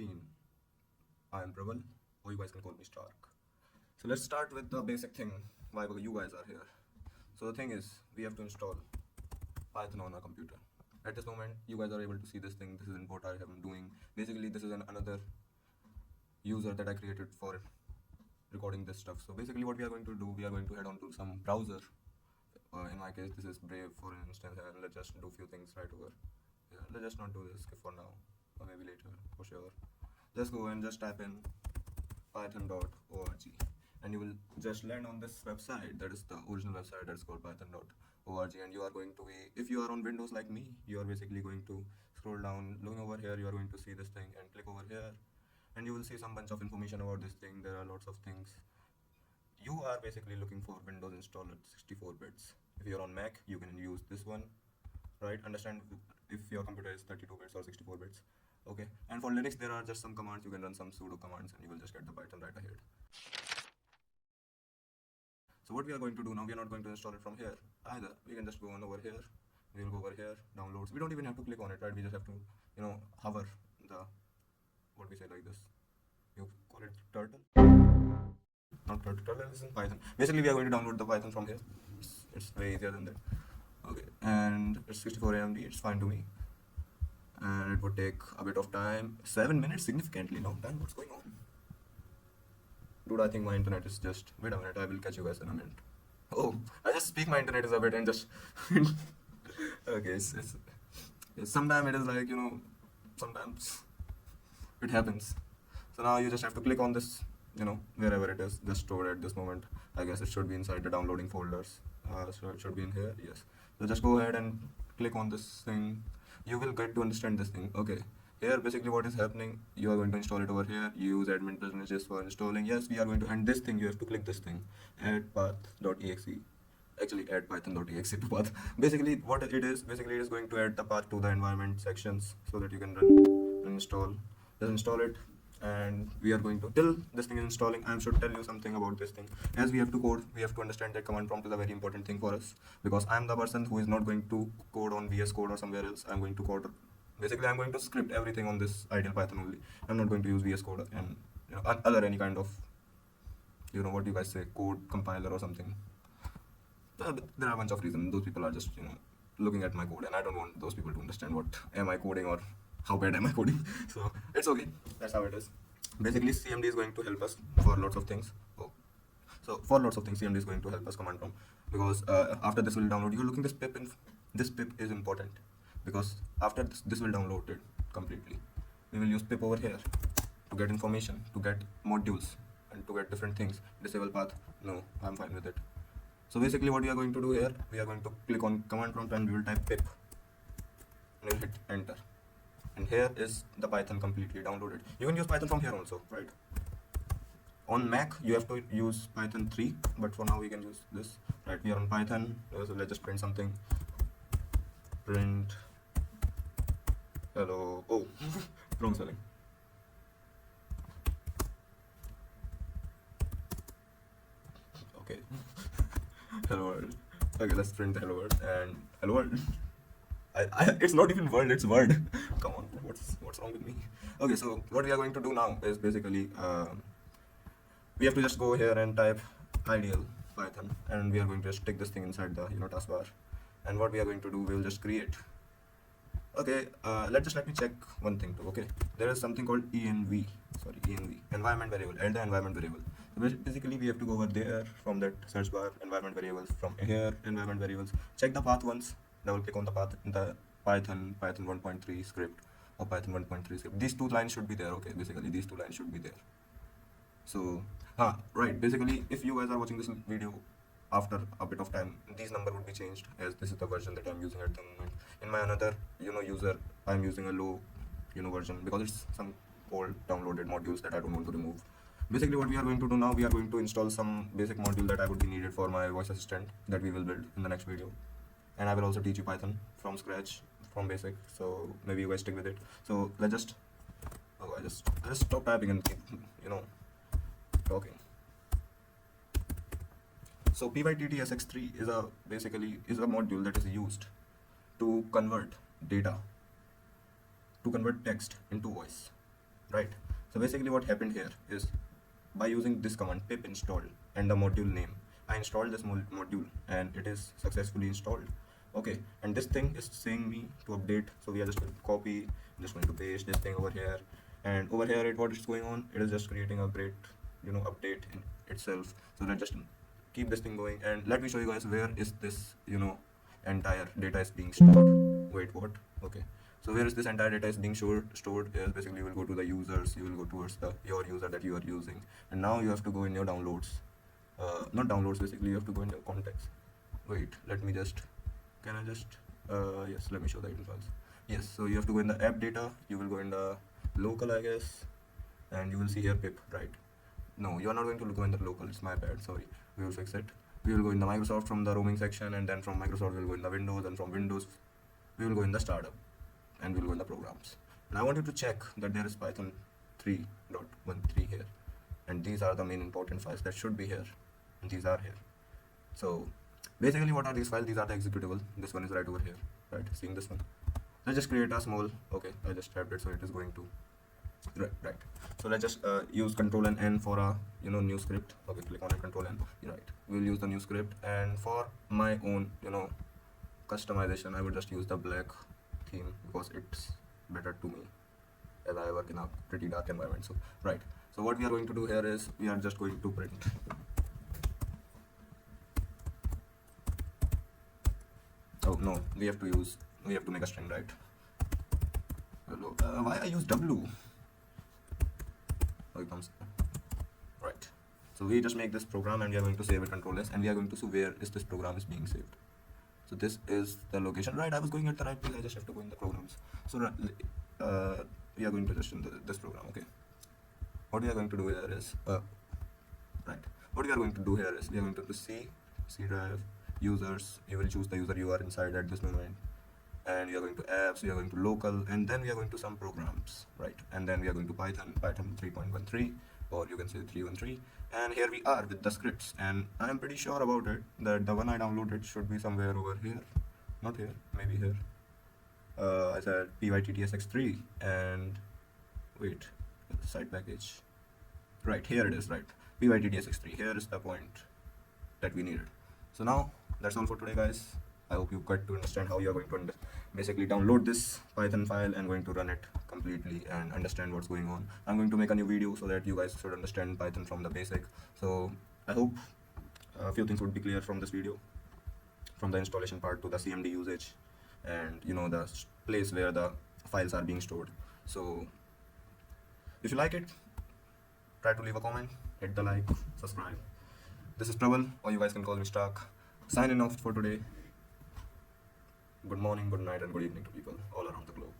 2015. I am Prabal, or you guys can call me Stark. So let's start with the basic thing, why you guys are here. So the thing is, we have to install Python on our computer. At this moment, you guys are able to see this thing. This is what I am doing. Basically, this is another user that I created for recording this stuff. So basically what we are going to do, we are going to head on to some browser. In my case, this is Brave, for instance, and let's just do few things right over. Yeah, let's just not do this for now, or maybe later, for sure. Just go and just type in python.org, and you will just land on this website. That is the original website, that's called python.org. And you are going to be, if you are on Windows like me, you are basically going to scroll down, looking over here, you are going to see this thing and click over here, and you will see some bunch of information about this thing. There are lots of things. You are basically looking for Windows installer 64 bits. If you're on Mac, you can use this one, right? Understand if your computer is 32 bits or 64 bits. Okay, and for Linux there are just some commands. You can run some sudo commands and you will just get the Python right ahead. So what we are going to do now, we are not going to install it from here either. We can just go on over here. We will go over here, downloads. We don't even have to click on it, right? We just have to, hover the, what we say like this. You call it turtle? Not turtle, turtle is in Python. Basically, we are going to download the Python from here. It's way easier than that. Okay, and it's 64 AMD, it's fine to me. And it would take a bit of time. 7 minutes, significantly long time. What's going on? Dude, I think my internet is just, wait a minute, I will catch you guys in a minute. Oh, I just speak my internet is a bit and just okay, sometimes it is like, sometimes it happens. So now you just have to click on this, wherever it is, just stored at this moment. I guess it should be inside the downloading folders. So it should be in here, yes. So just go ahead and click on this thing. You will get to understand this thing. Okay, here basically what is happening, you are going to install it over here. You use admin privileges for installing. Yes, we are going to, and this thing, you have to click this thing, add path.exe. Actually add python.exe to path. Basically what it is, basically it is going to add the path to the environment sections so that you can run and install. Just install it, and we are going to, till this thing is installing, I should tell you something about this thing. As we have to code, we have to understand that command prompt is a very important thing for us, because I am the person who is not going to code on VS Code or somewhere else. I'm going to code, basically I'm going to script everything on this ideal Python only. I'm not going to use VS Code and other any kind of, what you guys say, code compiler or something. There are a bunch of reasons. Those people are just, looking at my code, and I don't want those people to understand what am I coding or how bad am I coding. So it's okay, that's how it is. Basically CMD is going to help us for lots of things. So for lots of things CMD is going to help us command prompt, because after this will download, you're looking this pip, this pip is important, because after this will download it completely. We will use pip over here to get information, to get modules, and to get different things. Disable path, no, I'm fine with it. So basically what we are going to do here, we are going to click on command prompt and we will type pip, and we'll hit enter. And here is the Python completely downloaded. You can use Python from here also, right? On Mac you have to use Python 3, but for now we can use this, right? We are on Python, so let's just print something. Print hello. Oh, wrong spelling. Okay. Hello world. Okay, let's print the hello world, and hello world. It's not even world, it's word. Come on, what's wrong with me? Okay, so what we are going to do now is basically we have to just go here and type ideal Python, and we are going to stick this thing inside the taskbar. And what we are going to do, we will just create. Okay, let me check one thing too. Okay, there is something called env, environment variable. Add the environment variable. So basically we have to go over there from that search bar, environment variables. From here, environment variables, check the path once, double click on the path in the Python 1.3 script or Python 1.3 script. These two lines should be there. Okay, basically these two lines should be there. So right, basically if you guys are watching this video after a bit of time, these number would be changed, as this is the version that I'm using at the moment. In my another user, I'm using a low version, because it's some old downloaded modules that I don't want to remove. Basically what we are going to do now, we are going to install some basic module that I would be needed for my voice assistant that we will build in the next video. And I will also teach you Python from scratch, from basic, so maybe you guys stick with it. So let's just, I just stop typing and keep talking. So pyttsx3 is basically a module that is used to convert data, to convert text into voice. right? So basically what happened here is, by using this command pip install and the module name, I installed this module and it is successfully installed. Okay, and this thing is saying me to update, so we are just going to copy, just going to paste this thing over here, and over here what is going on, it is just creating a great update in itself. So let's just keep this thing going, and let me show you guys where is this entire data is being stored. Wait, what? Okay, so where is this entire data is being stored is basically, you will go to the users, you will go towards your user that you are using, and now you have to go in your downloads, not downloads, basically you have to go in your contacts. Wait, let me just, can I just yes, let me show the hidden files. Yes, so you have to go in the app data, you will go in the local, I guess, and you will see here pip, right? No, you are not going to go in the local, it's my bad, sorry. We will fix it. We will go in the Microsoft from the roaming section, and then from Microsoft we will go in the Windows, and from Windows we will go in the startup, and we will go in the programs. And I want you to check that there is Python 3.13 here, and these are the main important files that should be here, and these are here. So basically what are these files? These are the executable. This one is right over here, right? Seeing this one. Let's just create a small, okay, I just tapped it, so it is going to, right. So let's just use Control and N for a new script. Okay, click on it, Control N, right. We'll use the new script, and for my own customization, I would just use the black theme because it's better to me, as I work in a pretty dark environment. So right, so what we are going to do here is, we are just going to print, oh no, we have to make a string, right? Hello, why I use W? Oh, it comes, right. So we just make this program, and we are going to save it, Control S, and we are going to see where is this program is being saved. So this is the location, right? I was going at the right place, I just have to go in the programs. So we are going to just in this program. Okay, what we are going to do here is right, what we are going to do here is, we are going to do C drive, users, you will choose the user you are inside at this moment, and we are going to apps, we are going to local, and then we are going to some programs, right? And then we are going to Python 3.13, or you can say 3.13, and here we are with the scripts, and I am pretty sure about it that the one I downloaded should be somewhere over here, not here, maybe here. I said pyttsx3, and wait, site package, right here it is, right? pyttsx3, here is the point that we needed. So now that's all for today, guys. I hope you got to understand how you are going to basically download this Python file and going to run it completely and understand what's going on. I'm going to make a new video so that you guys should understand Python from the basic. So I hope a few things would be clear from this video, from the installation part to the CMD usage, and the place where the files are being stored. So if you like it, try to leave a comment, hit the like, subscribe. This is Prabal, or you guys can call me Stark. Signing off for today. Good morning, good night, and good evening to people all around the globe.